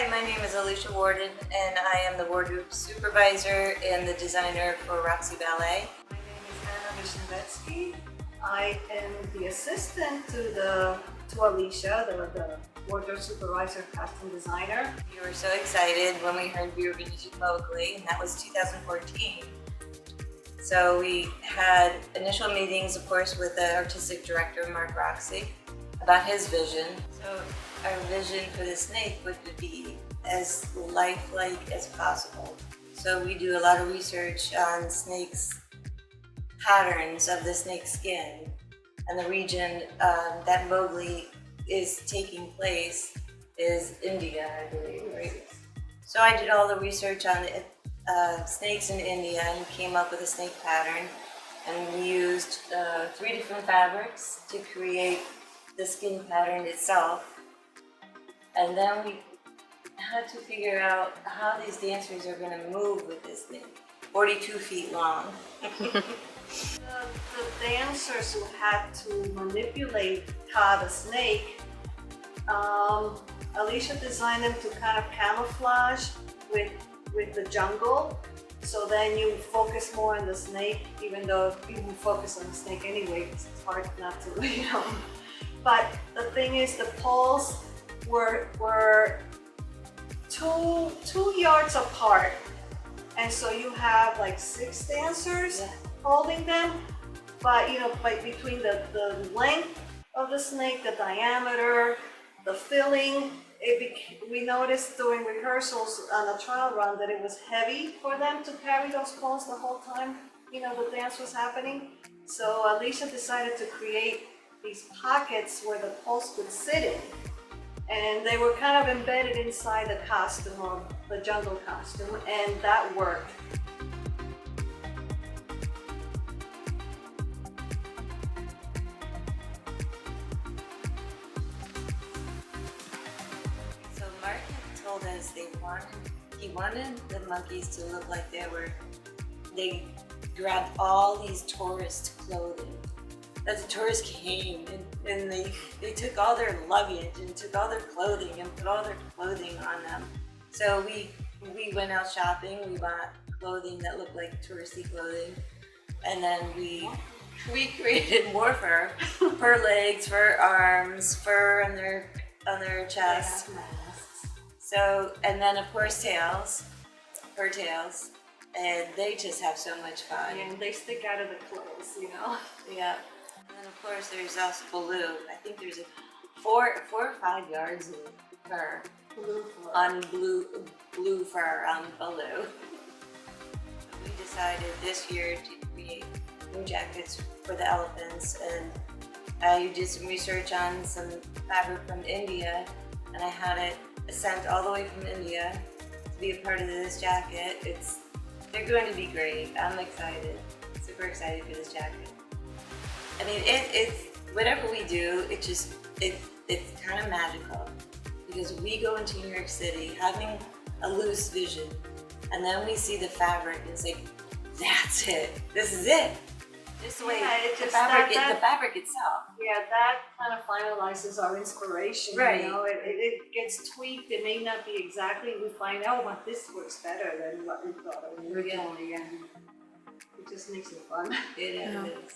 Hi, my name is Alicia Worden, and I am the Wardrope Supervisor and the designer for Roxey Ballet. My name is Ana Vichnevetsky. I am the assistant to Alicia, the Wardrobe Supervisor Costume Designer. We were so excited when we heard we were going to do Mowgli, and that was 2014. So we had initial meetings, of course, with the artistic director, Mark Roxey, about his vision. So our vision for the snake would be as lifelike as possible. So we do a lot of research on snakes, patterns of the snake skin, and the region that Mowgli is taking place is India, I believe, right? So I did all the research on snakes in India and came up with a snake pattern, and we used 3 different fabrics to create the skin pattern itself. And then we had to figure out how these dancers are going to move with this thing, 42 feet long. The dancers who had to manipulate the snake, Alicia designed them to kind of camouflage with the jungle. So then you focus more on the snake, even though people focus on the snake anyway, because it's hard not to, you know. But the thing is, the poles were two yards apart, and so you have like 6 dancers holding them. But you know, between the length of the snake, the diameter, the filling, we noticed during rehearsals on a trial run that it was heavy for them to carry those poles the whole time, you know, the dance was happening. So Alicia decided to create these pockets where the poles could sit in, and they were kind of embedded inside the costume, or the jungle costume, and that worked. So Mark had told us he wanted the monkeys to look like they grabbed all these tourist clothing. That the tourists came and they took all their luggage and took all their clothing and put all their clothing on them. So we went out shopping, we bought clothing that looked like touristy clothing, and then we created more fur, fur legs, fur arms, fur on their chest. So, and then of course tails, fur tails, and they just have so much fun. Yeah, and they stick out of the clothes, you know. Yeah. And then of course there's also blue. I think there's 4 or 5 yards of fur. Blue fur. On blue fur on Baloo. We decided this year to create new jackets for the elephants, and I did some research on some fabric from India, and I had it sent all the way from India to be a part of this jacket. They're going to be great. I'm excited, super excited for this jacket. I mean, it's whatever we do, it's kind of magical, because we go into New York City having a loose vision, and then we see the fabric and say, that's it. This is it. Just the way the fabric itself. Yeah, that kind of finalizes our inspiration. Right. You know, it gets tweaked. It may not be exactly. We find out what this works better than what we thought originally, and it just makes it fun. It is.